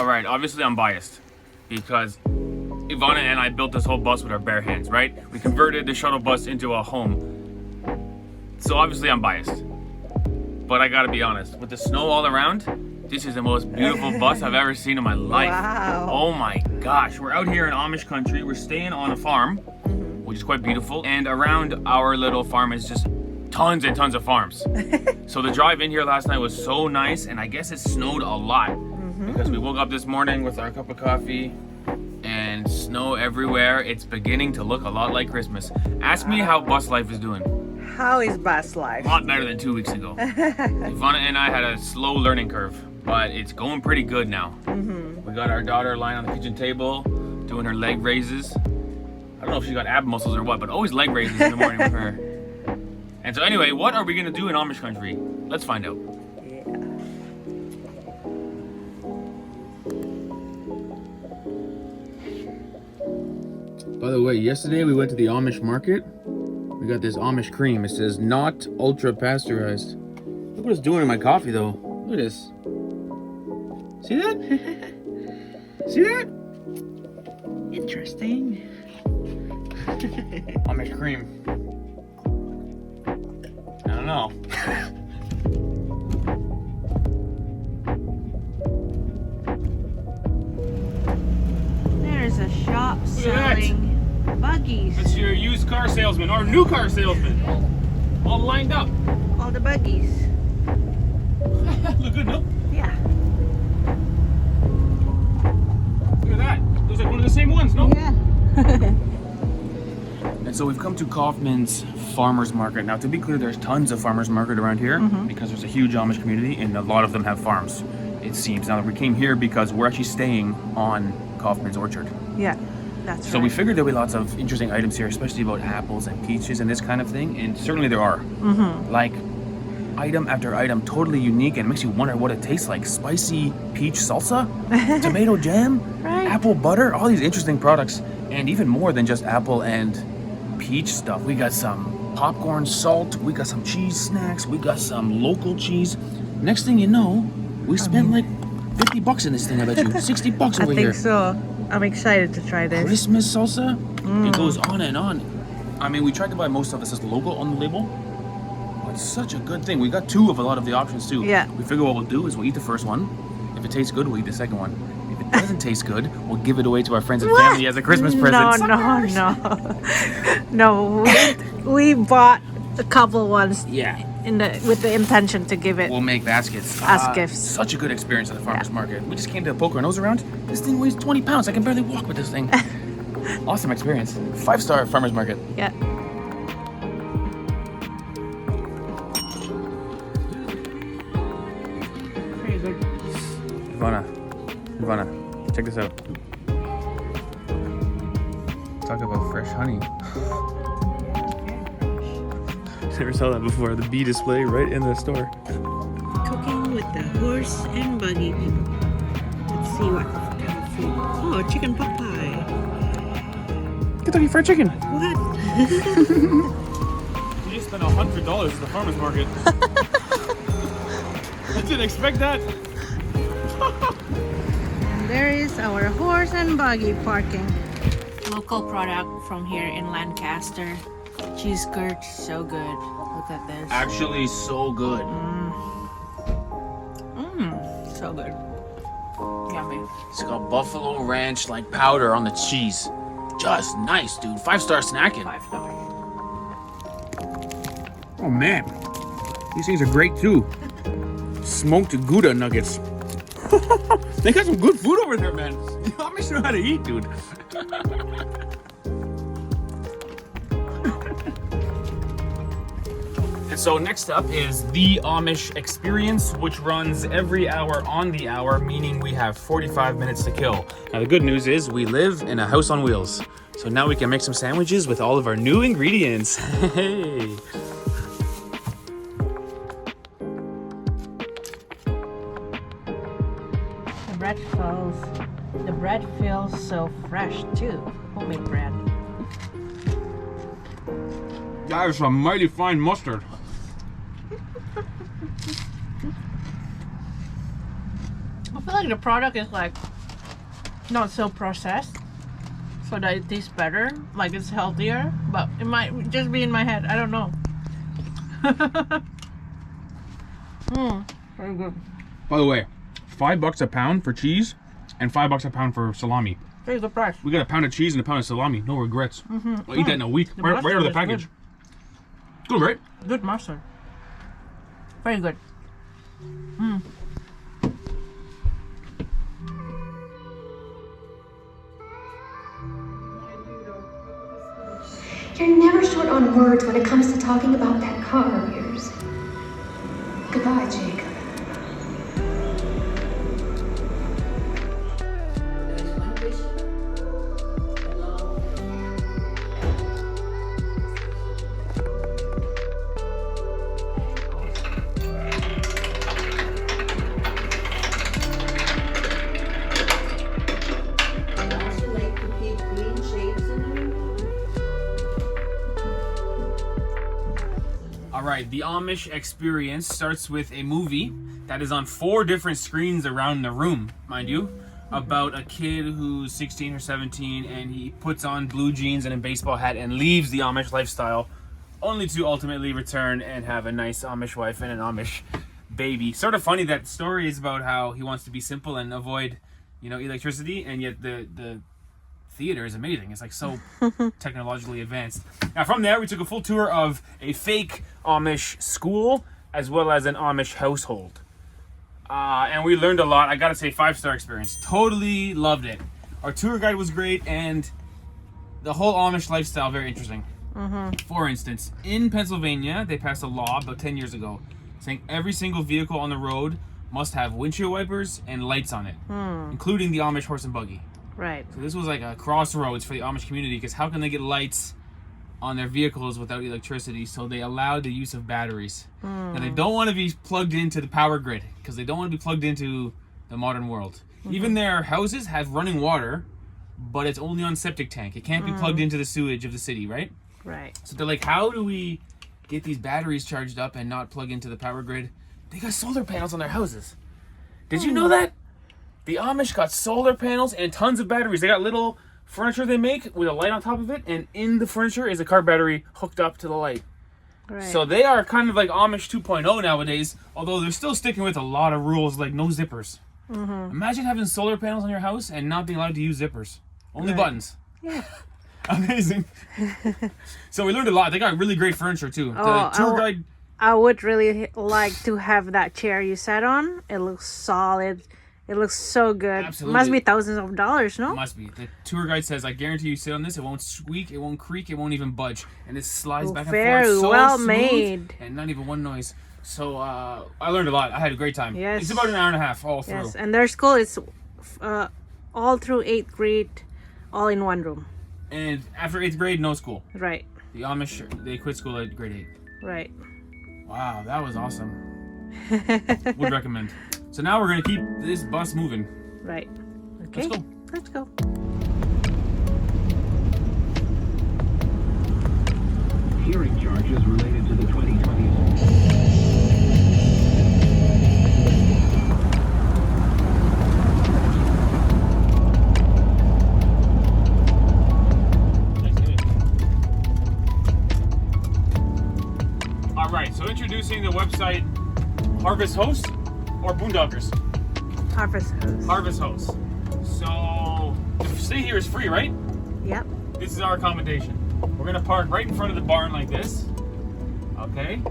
All right, obviously I'm biased because Ivana and I built this whole bus with our bare hands, right? We converted the shuttle bus into a home. So obviously I'm biased. But I gotta be honest, with the snow all around, this is the most beautiful bus I've ever seen in my life. Wow. Oh my gosh, we're out here in Amish country. We're staying on a farm, which is quite beautiful. And around our little farm is just tons and tons of farms. So the drive in here last night was so nice, and I guess it snowed a lot because we woke up this morning with our cup of coffee and snow everywhere. It's beginning to look a lot like Christmas. Ask me how bus life is doing. How is bus life? A lot better than 2 weeks ago. Ivana and I had a slow learning curve, but it's going pretty good now. We got our daughter lying on the kitchen table, doing her leg raises. I don't know if she got ab muscles or what, but always leg raises in the morning with her. And so anyway, what are we gonna do in Amish country? Let's find out. By the way, yesterday we went to the Amish market. We got this Amish cream. It says not ultra pasteurized. Look what it's doing in my coffee though. Look at this. See that? See that? Interesting. Amish cream. I don't know. There's a shop selling buggies. It's your used car salesman or new car salesman. All lined up. All the buggies. Look good, no? Yeah. Look at that. Those are one of the same ones, no? Yeah. And so we've come to Kaufman's Farmers Market. Now, to be clear, there's tons of farmers market around here because there's a huge Amish community and a lot of them have farms, it seems. Now, we came here because we're actually staying on Kaufman's orchard. Yeah, that's So we figured there'd be lots of interesting items here, especially about apples and peaches and this kind of thing. And certainly there are. Like, item after item, totally unique, and makes you wonder what it tastes like. Spicy peach salsa, tomato jam, apple butter, all these interesting products. And even more than just apple and peach stuff. We got some popcorn, salt, we got some cheese snacks, we got some local cheese. Next thing you know, we spent like 50 bucks in this thing, I bet you. 60 bucks over here. I think so. I'm excited to try this. Christmas salsa? It goes on and on. I mean, we tried to buy most stuff that says logo on the label. But it's such a good thing. We got two of a lot of the options too. Yeah. We figure what we'll do is we'll eat the first one. If it tastes good, we'll eat the second one. If it doesn't taste good, we'll give it away to our friends and family as a Christmas present. No. We bought a couple ones. Yeah. With the intention to give it. We'll make baskets. As gifts. Such a good experience at the farmer's market. We just came to poke our nose around. This thing weighs 20 pounds. I can barely walk with this thing. Awesome experience. 5-star farmer's market. Yeah. Very good. Ivana, check this out. Talk about fresh honey. Never saw that before. The bee display right in the store. Cooking with the horse and buggy people. Let's see what kind of food. Oh, chicken pot pie. Kentucky Fried Chicken. What? You just spent $100 at the farmer's market. I didn't expect that. And there is our horse and buggy parking. Local product from here in Lancaster. Cheese curd, so good. Look at this. Actually, so good. So good. Yummy. It's got buffalo ranch like powder on the cheese. Just nice, dude. 5-star snacking. 5 stars. Oh man, these things are great too. Smoked Gouda nuggets. They got some good food over there, man. The Amish know how to eat, dude. And so next up is the Amish Experience, which runs every hour on the hour, meaning we have 45 minutes to kill. Now the good news is we live in a house on wheels. So now we can make some sandwiches with all of our new ingredients. Hey. The bread feels so fresh too. Homemade bread. That is some mighty fine mustard. I feel like the product is like not so processed, so that it tastes better, like it's healthier. But it might just be in my head. I don't know. Very good. By the way, $5 a pound for cheese and $5 a pound for salami. Here's the price. We got a pound of cheese and a pound of salami. No regrets. I'll eat that in a week. Right out of the package. Good, right? Good mustard. Very good. You're never short on words when it comes to talking about that car of yours. Goodbye, Jacob. Alright, the Amish Experience starts with a movie that is on 4 different screens around the room, mind you, about a kid who's 16 or 17 and he puts on blue jeans and a baseball hat and leaves the Amish lifestyle only to ultimately return and have a nice Amish wife and an Amish baby. Sort of funny that story is about how he wants to be simple and avoid, you know, electricity, and yet the theater is amazing. It's like so technologically advanced. Now from there we took a full tour of a fake Amish school as well as an Amish household. And we learned a lot. I gotta say, 5-star experience. Totally loved it. Our tour guide was great and the whole Amish lifestyle very interesting. For instance, in Pennsylvania they passed a law about 10 years ago saying every single vehicle on the road must have windshield wipers and lights on it, including the Amish horse and buggy. Right. So this was like a crossroads for the Amish community, because how can they get lights on their vehicles without electricity? So they allowed the use of batteries. And they don't want to be plugged into the power grid because they don't want to be plugged into the modern world. Even their houses have running water, but it's only on septic tank. It can't be plugged into the sewage of the city, right? Right. So they're like, how do we get these batteries charged up and not plug into the power grid? They got solar panels on their houses. Did you know that? The Amish got solar panels and tons of batteries. They got little furniture they make with a light on top of it, and in the furniture is a car battery hooked up to the light. Right. So they are kind of like Amish 2.0 nowadays, although they're still sticking with a lot of rules like no zippers. Imagine having solar panels on your house and not being allowed to use zippers. Only buttons. Yeah. Amazing. So we learned a lot. They got really great furniture too. The tour guide... I would really like to have that chair you sat on. It looks solid. It looks so good. Absolutely. Must be thousands of dollars, no? Must be. The tour guide says, I guarantee you sit on this, it won't squeak, it won't creak, it won't even budge. And it slides back and forth. Very So well smooth made. and not even one noise. So I learned a lot. I had a great time. Yes. It's about an hour and a half all through. Yes, and their school is all through 8th grade, all in one room. And after 8th grade, no school. Right. The Amish, they quit school at grade 8. Right. Wow, that was awesome. Would recommend. So now we're going to keep this bus moving. Right. Okay. Let's go. Let's go. Hearing charges related to the 2020. All right, so introducing the website Harvest Host or Boondockers? Harvest Host. Harvest Host. So the stay here is free, right? Yep. This is our accommodation. We're gonna park right in front of the barn like this. Okay.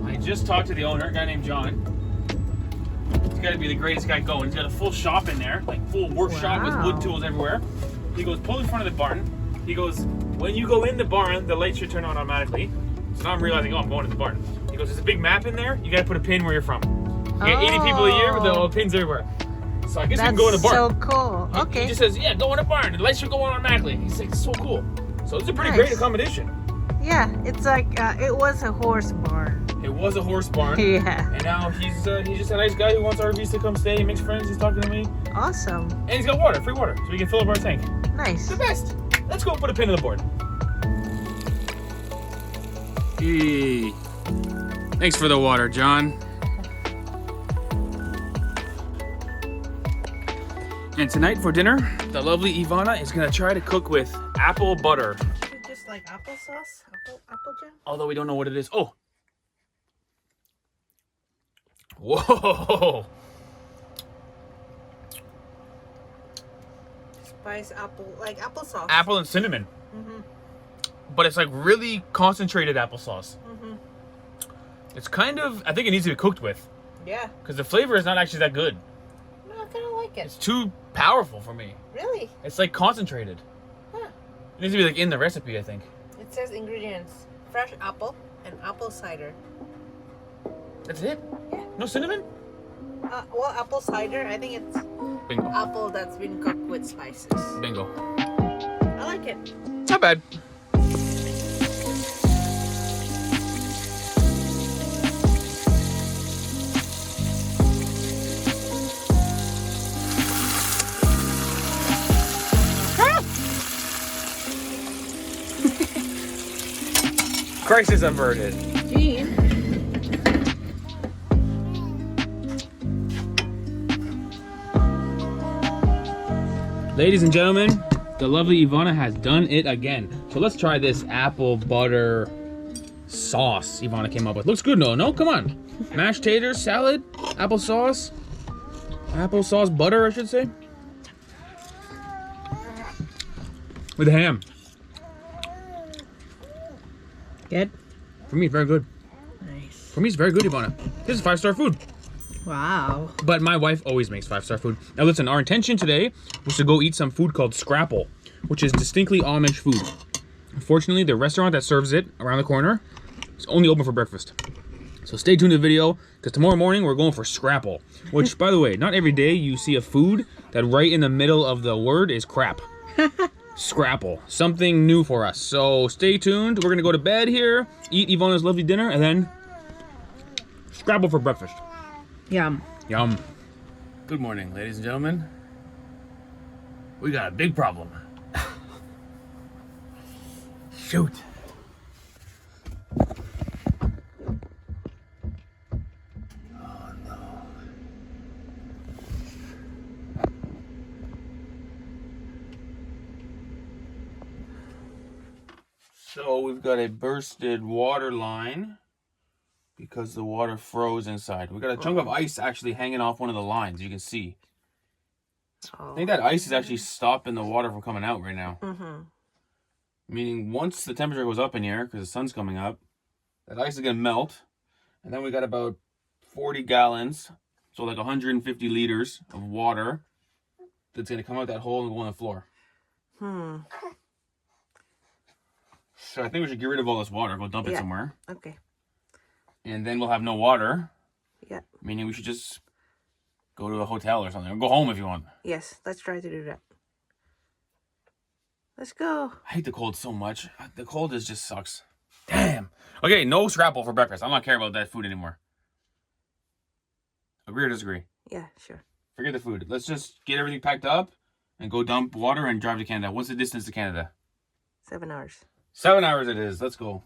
I just talked to the owner, a guy named John. He's gotta be the greatest guy going. He's got a full shop in there, like full workshop with wood tools everywhere. He goes, pull in front of the barn. He goes, when you go in the barn, the lights should turn on automatically. So now I'm realizing, oh, I'm going to the barn. He goes, there's a big map in there. You gotta put a pin where you're from. You get 80 people a year with the pins everywhere. So I guess we can go in the barn. That's so cool. Okay. He just says, yeah, go in the barn. The lights should go on automatically. He's like, it's so cool. So it's a pretty Nice. great accommodation. Yeah, it's like it was a horse barn. It was a horse barn. Yeah. And now he's just a nice guy who wants RVs to come stay. He makes friends. He's talking to me. Awesome. And he's got water, free water. So we can fill up our tank. Nice. The best. Let's go put a pin in the board. Hey. Thanks for the water, John. And tonight for dinner, the lovely Ivana is gonna try to cook with apple butter. Just like applesauce, apple jam. Although we don't know what it is. Oh! Whoa! Spice apple, like applesauce. Apple and cinnamon. But it's like really concentrated applesauce. It's kind of, I think it needs to be cooked with. Yeah. Because the flavor is not actually that good. No, I kind of like it. It's too powerful for me. Really? It's like concentrated. Huh. It needs to be like in the recipe, I think. It says ingredients: fresh apple and apple cider. That's it? Yeah. No cinnamon? Well, apple cider. I think it's Bingo. apple that's been cooked with spices. Bingo. I like it. Not bad. Crisis averted. Gene. Ladies and gentlemen, the lovely Ivana has done it again. So let's try this apple butter sauce Ivana came up with. Looks good, no? Come on. Mashed taters, salad, applesauce butter, I should say. With ham. Good. For me, it's very good. Nice. For me, it's very good, Ivana. This is 5-star food. Wow. But my wife always makes 5-star food. Now listen, our intention today was to go eat some food called scrapple, which is distinctly Amish food. Unfortunately, the restaurant that serves it around the corner is only open for breakfast. So stay tuned to the video, because tomorrow morning we're going for scrapple. Which, by the way, not every day you see a food that right in the middle of the word is crap. Scrapple. Something new for us. So stay tuned. We're going to go to bed here, eat Ivana's lovely dinner, and then scrapple for breakfast. Yum. Yum. Good morning, ladies and gentlemen. We got a big problem. Shoot. Oh no. So we've got a bursted water line because the water froze inside. We got a chunk of ice actually hanging off one of the lines, you can see. I think that ice is actually stopping the water from coming out right now. Meaning once the temperature goes up in here, because the sun's coming up, that ice is going to melt. And then we got about 40 gallons, so like 150 liters of water that's going to come out that hole and go on the floor. So I think we should get rid of all this water, go dump it somewhere. Okay. And then we'll have no water. Yeah. Meaning we should just go to a hotel or something. Or go home if you want. Yes, let's try to do that. Let's go. I hate the cold so much. The cold just sucks. Damn. Okay, no scrapple for breakfast. I'm not caring about that food anymore. Agree or disagree? Yeah, sure. Forget the food. Let's just get everything packed up and go dump water and drive to Canada. What's the distance to Canada? 7 hours. 7 hours it is. Let's go.